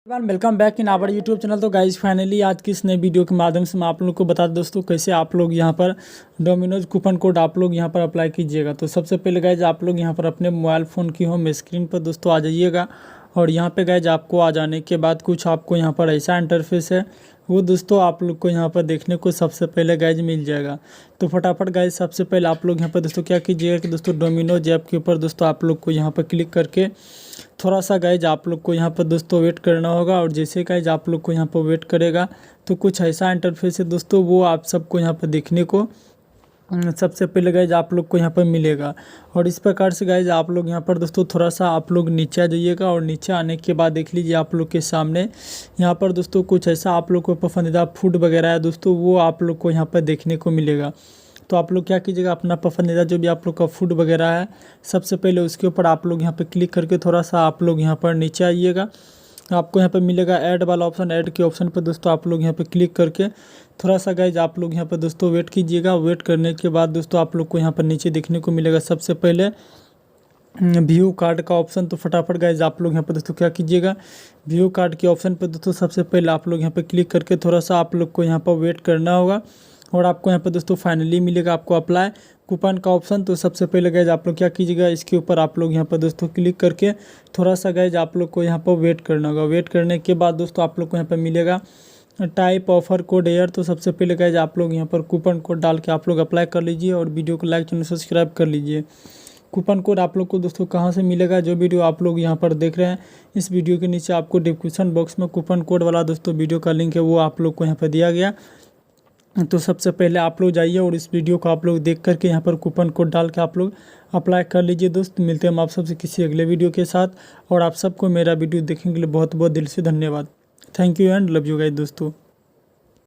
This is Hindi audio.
Welcome back in our YouTube channel. तो गाइज फाइनली आज की इस नए वीडियो के माध्यम से मैं आप लोग को बता दूं दोस्तों कैसे आप लोग यहां पर डोमिनोज कूपन कोड आप लोग यहां पर अप्लाई कीजिएगा। तो सबसे पहले गाइज आप लोग यहां पर अपने मोबाइल फ़ोन की होम स्क्रीन पर दोस्तों आ जाइएगा और यहां पे गाइज आपको आ जाने के बाद कुछ आपको यहां पर ऐसा इंटरफेस है वो दोस्तों आप लोग को यहाँ पर देखने को सबसे पहले गाइज मिल जाएगा। तो फटाफट गाइज सबसे पहले आप लोग यहाँ पर दोस्तों क्या कीजिएगा कि दोस्तों डोमिनोज ऐप के ऊपर दोस्तों आप लोग को यहाँ पर क्लिक करके थोड़ा सा गाइज आप लोग को यहाँ पर दोस्तों वेट करना होगा। और जैसे गाइज आप लोग को यहाँ पर वेट करेगा तो कुछ ऐसा इंटरफेस है दोस्तों वो आप सबको यहाँ पर देखने को सबसे पहले गाइज आप लोग को यहाँ पर मिलेगा। और इस प्रकार से गाइज आप लोग यहाँ पर दोस्तों थोड़ा सा आप लोग नीचे आ जाइएगा और नीचे आने के बाद देख लीजिए आप लोग के सामने यहाँ पर दोस्तों कुछ ऐसा आप लोग को पसंदीदा फूड वगैरह है दोस्तों वो आप लोग को यहाँ पर देखने को मिलेगा। तो आप लोग क्या कीजिएगा अपना पसंदीदा जो भी आप लोग का फूड वगैरह है सबसे पहले उसके ऊपर आप लोग यहाँ पर क्लिक करके थोड़ा सा आप लोग यहाँ पर नीचे आइएगा। आपको यहाँ पे मिलेगा ऐड वाला ऑप्शन, ऐड के ऑप्शन पर दोस्तों आप लोग यहाँ पे क्लिक करके थोड़ा सा गाइज आप लोग यहाँ पे दोस्तों वेट कीजिएगा। वेट करने के बाद दोस्तों आप लोग को यहाँ पर नीचे देखने को मिलेगा सबसे पहले व्यू कार्ड का ऑप्शन। तो फटाफट गाइज आप लोग यहाँ पर दोस्तों क्या कीजिएगा व्यू कार्ड के ऑप्शन पर दोस्तों सबसे पहले आप लोग यहाँ पर क्लिक करके थोड़ा सा आप लोग को यहाँ पर वेट करना होगा। और आपको यहाँ पर दोस्तों फाइनली मिलेगा आपको अप्लाई कूपन का ऑप्शन। तो सबसे पहले गाइज आप लोग क्या कीजिएगा इसके ऊपर आप लोग यहाँ पर दोस्तों क्लिक करके थोड़ा सा गाइज आप लोग को यहाँ पर वेट करना होगा। वेट करने के बाद दोस्तों आप लोग को यहाँ पर मिलेगा टाइप ऑफर कोड एयर। तो सबसे पहले गाइज आप लोग यहाँ पर कूपन कोड डाल के आप लोग अप्लाई कर लीजिए और वीडियो को लाइक चैनल सब्सक्राइब कर लीजिए। कूपन कोड आप लोग को दोस्तों कहाँ से मिलेगा, जो वीडियो आप लोग यहाँ पर देख रहे हैं इस वीडियो के नीचे आपको डिस्क्रिप्शन बॉक्स में कूपन कोड वाला दोस्तों वीडियो का लिंक है वो आप लोग को यहाँ पर दिया गया। तो सबसे पहले आप लोग जाइए और इस वीडियो को आप लोग देख करके यहाँ पर कूपन कोड डाल के आप लोग अप्लाई कर लीजिए। दोस्त मिलते हैं हम आप सबसे किसी अगले वीडियो के साथ और आप सबको मेरा वीडियो देखने के लिए बहुत बहुत दिल से धन्यवाद। Thank you and love you guys दोस्तों।